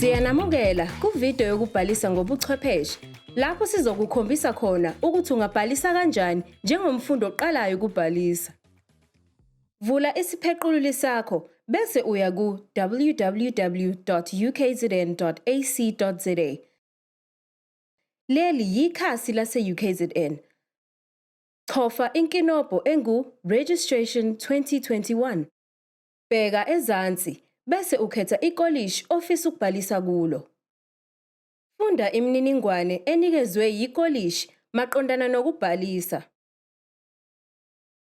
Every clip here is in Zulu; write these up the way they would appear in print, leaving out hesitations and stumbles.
Siyanamukela kuvideo yokubhalisa ngobuchwepheshe lapho sizokukhombisa khona ukuthi ungabhalisa kanjani njengomfundi oqalayo ukubhalisa. Vula isiphequluli sakho bese uya ku www.ukzn.ac.za. Leli yikhasi lase-UKZN. Chofa inkinobho engu Registration 2021. Bheka ezansi bese ukhetha ikolishi ofisa ukubhalisa kulo. Funda imininingwane enikezwe yikolishi maqondana nokubhalisa.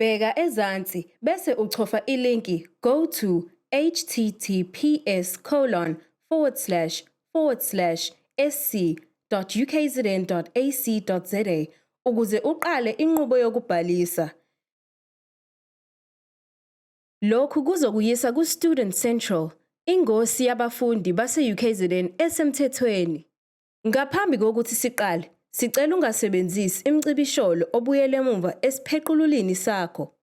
Bheka ezansi bese uchofa ilinki go to https://sc.ukzn.ac.za ukuze uqale inqubo yokubhalisa. Lokhu kuzokuyisa ku-Student Central, ingosi yabafundi base-UKZN esemthethweni. Ngaphambi kokuthi siqale, sicela ungasebenzisi imicibisholo obuyele emuva esipheqululini sakho.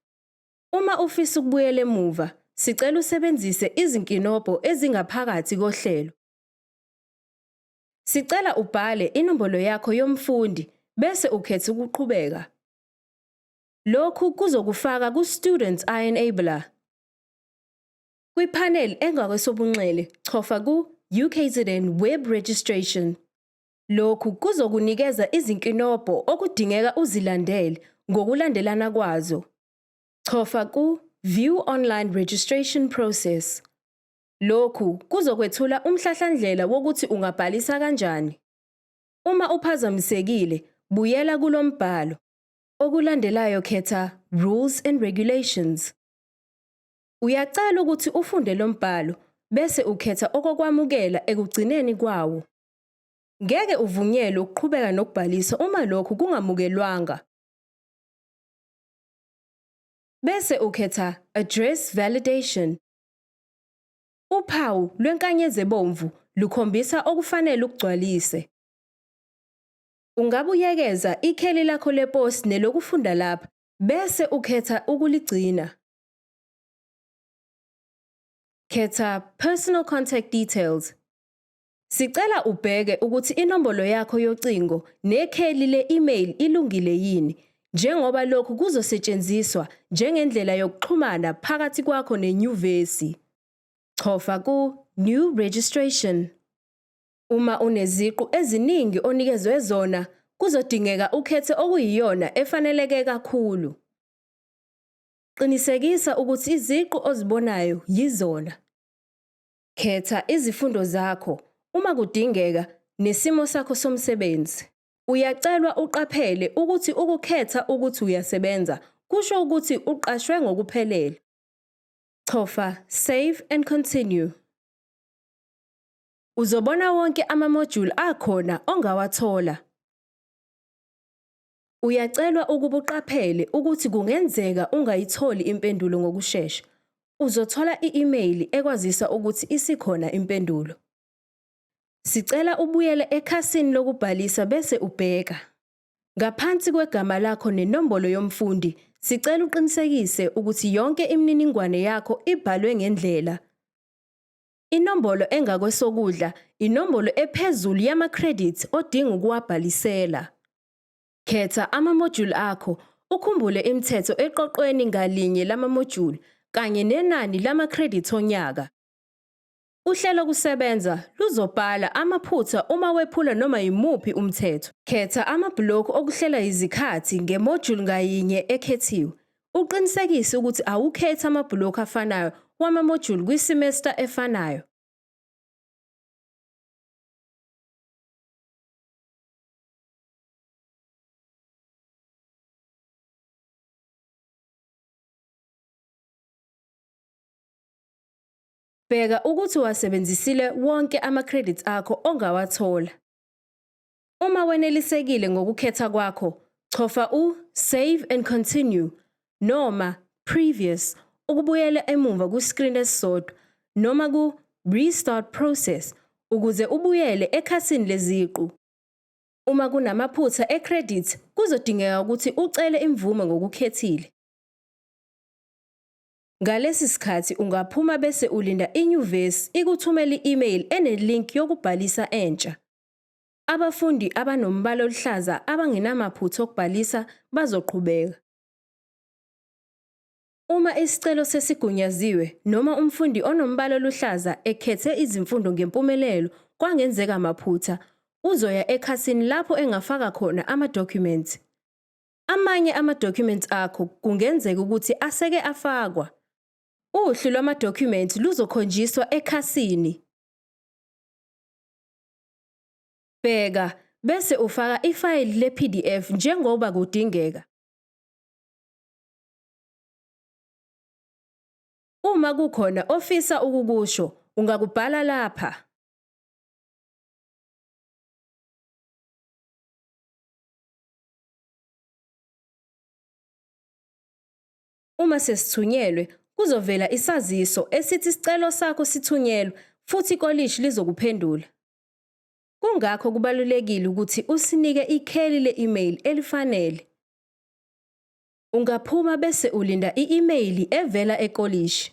Uma ufisa ukubuyela emuva, sicela usebenzise izinkinobho ezingaphakathi kohlelo. Sicela ubhale inombolo yakho yomfundi bese ukhetha ukuqhubeka. Lokhu kuzokufaka ku-Student I-Enabler. Kwi-panel engakwesobunxele, chofa ku-UKZN Web Registration. Lokhu kuzokunikeza izinkinobho okudingeka uzilandele ngokulandelana kwazo. Chofa ku-View Online Registration Process. Lokhu kuzokwethula umhlahlandlela wokuthi ungabhalisa kanjani. Uma uphazamisekile, buyela kulo mbhalo. Okulandelayo khetha Rules and Regulations. Uyacela ukuthi ufunde lo mbhalo bese ukhetha okokwamukela ekugcineni kwawo. Ngeke uvunyelwe ukuqhubeka nokubhalisa uma lokhu kungamukelwanga. Bese ukhetha Address Validation. Uphawu lwenkanyezi ebomvu lukhombisa okufanele ukugcwalise. Ungabuyekeza ikheli lakho leposi nelokufunda lapha bese ukhetha ukuligcina. Khetha Personal Contact Details. Sicela ubheke ukuthi inombolo yakho yocingo nekheli le-email ilungile yini, njengoba lokhu kuzosetshenziswa njengendlela yokuxhumana phakathi kwakho nenyuvesi. Chofa ku New Registration. Uma uneziqu eziningi onikezwe zona, kuzodingeka ukhethe okuyiyona efaneleke kakhulu. Qinisekisa ukuthi iziqu ozibonayo yizona. Khetha izifundo zakho uma kudingeka nesimo sakho somsebenzi. Uyacelwa uqaphele ukuthi ukukhetha ukuthi uyasebenza kusho ukuthi uqashwe ngokuphelele. Chofa Save and Continue. Uzobona wonke ama-module akhona ongawathola. Uyacelwa ukuba uqaphele ukuthi kungenzeka ungayitholi impendulo ngokushesha. Uzothola i-email ekwazisa ukuthi isikhona impendulo. Sicela ubuyele ekhasini lokubhalisa bese ubheka. Ngaphansi kwegama lakho nenombolo yomfundi, sicela uqinisekise ukuthi yonke imininingwane yakho ibhalwe ngendlela. Inombolo engakwesokudla, inombolo ephezulu yama-credits odinga ukuwabhalisela. Khetha ama-module akho, ukhumbule imithetho eqoqweni ngalinye lama-module kanye nenani lama-credits onyaka. Uhlelo kusebenza luzobhala amaphutha uma wephula noma yimuphi umthetho. Khetha amabhlokhu okuhlela izikhathi nge-module ngayinye ekhethiwe. Uqinisekise ukuthi awukhethi amabhlokhu afanayo wama-module kwisemester efanayo. Bheka ukuthi wasebenzisile wonke ama-credits akho ongawathola. Uma wenelisekile ngokukhetha kwakho, chofa u-Save and Continue noma Previous ukubuyela emuva ku-screen esisodwa noma ku-Restart Process ukuze ubuyele ekhasini leziqu. Uma kunamaphutha e-credit, kuzodingeka ukuthi ucele imvume ngokukhethile. Ngalesi sikhathi ungaphuma bese ulinda inyuvesi ikuthumele i-email enelink yokubhalisa entsha. Abafundi abanombala oluhlaza abangenamaphutha okubhalisa bazoqhubeka. Uma isicelo sesigunyaziwe noma umfundi onombala oluhlaza ekhethe izimfundo ngempumelelo kwangenzeka amaphutha, uzoya ekhasini lapho engafaka khona amadokhumenti. Amanye amadokhumenti akho kungenzeka ukuthi aseke afakwa. Uhlu lwamadokhumenti luzokhonjiswa ekhasini. Bheka bese ufaka ifayili le-PDF njengoba kudingeka. Uma kukhona ofisa ukukusho, ungakubhala lapha. Uma sesithunyelwe, kuzovela isaziso esithi isicelo sakho sithunyelwe futhi ikolishi lizokuphendula. Kungakho kubalulekile ukuthi usinike ikheli le-email elifanele. Ungaphuma bese ulinda i-email evela ekolishi.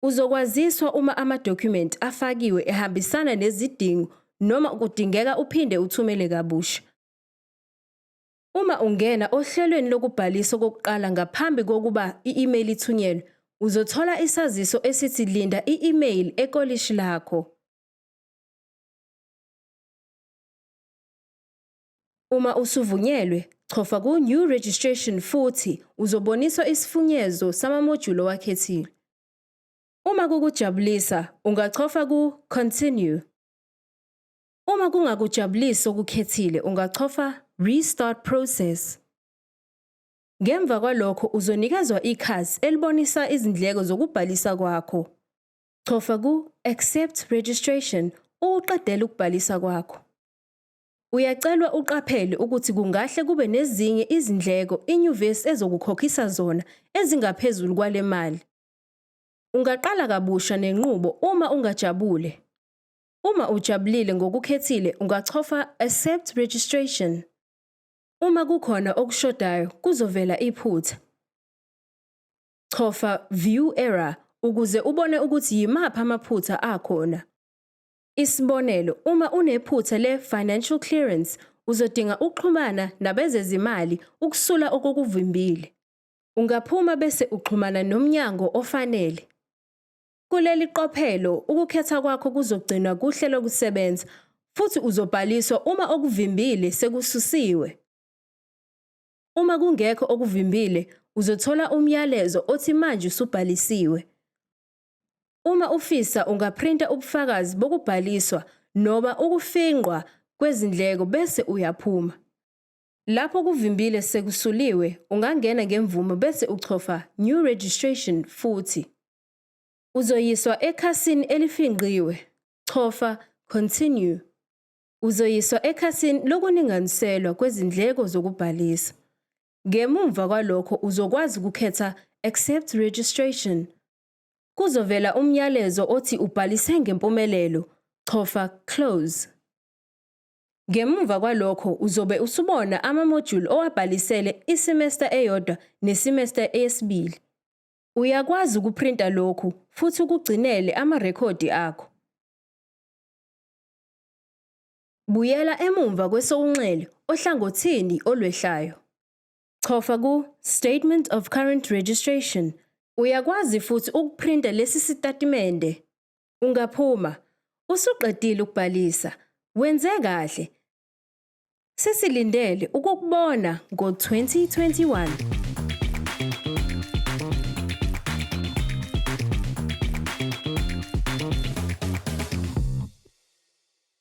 Uzokwaziswa uma amadokhumenti afakiwe ehambisana nezidingo noma kudingeka uphinde uthumele kabusha. Uma ungena ohlelweni lokubhalisa kokuqala ngaphambi kokuba i-email ithunyelwe, uzothola isaziso esithi linda i-email ekolishi lakho. Uma usuvunyelwe, chofa ku-New Registration futhi uzoboniswa isifunyezo samamodyuli owakhethile. Uma kukujabulisa, ungachofa ku-Continue. Uma kungakujabulisi okukhethile, ungachofa Restart Process. Ngemva kwalokho uzonikezwa ikhasi elibonisa izindleko zokubhalisa kwakho. Chofa ku-Accept Registration uqedele ukubhalisa kwakho. Uyacelwa uqaphele ukuthi kungahle kube nezinye izindleko inyuvesi ezokukhokhisa zona ezingaphezulu kwale mali. Ungaqala kabusha nenqubo uma ungajabule. Uma ujabulile ngokukhethile, ungachofa Accept Registration. Uma kukhona okushodayo, kuzovela iphutha. Chofa View Error ukuze ubone ukuthi yimaphi amaphutha akhona. Isibonelo, uma unephutha le-Financial Clearance, uzodinga ukuxhumana nabezezimali ukusula okokuvimbile. Ungaphuma bese uxhumana nomnyango ofanele. Kuleli qophelo, ukukhetha kwakho kuzogcinwa kuhlelo kusebenza, futhi uzobhaliswa uma okuvimbile sekususiwe. Uma kungekho okuvimbile, uzothola umyalezo othi manje usubhalisiwe. Uma ufisa, ungaprinta ubufakazi bokubhaliswa noma ukufingqwa kwezindleko bese uyaphuma. Lapho kuvimbile sekusuliwe, ungangena ngemvumo bese uchofa New Registration futhi. Uzoyiswa ekhasini elifingqiwe. Chofa Continue. Uzoyiswa ekhasini lokuninganiselwa kwezindleko zokubhalisa. Ngemumva kwalokho uzokwazi ukukhetha Accept Registration. Kuzovela umyalezo othi ubhalise ngempumelelo. Chofa Close. Ngemumva kwalokho uzobe usubona amamodyuli owabhalisele isemester eyodwa nesemester eyesibili. Uyakwazi ukuprinta lokhu futhi ukugcinele amarekhodi akho. Buyela emumva kwesokunxele ohlangothini olwehlayo. Chofa ku-Statement of Current Registration. Uyakwazi futhi ukuprinta lesi sitatimende. Ungaphuma. Usuqedile ukubhalisa. Wenze kahle. Sesilindele ukukubona ngo-2021.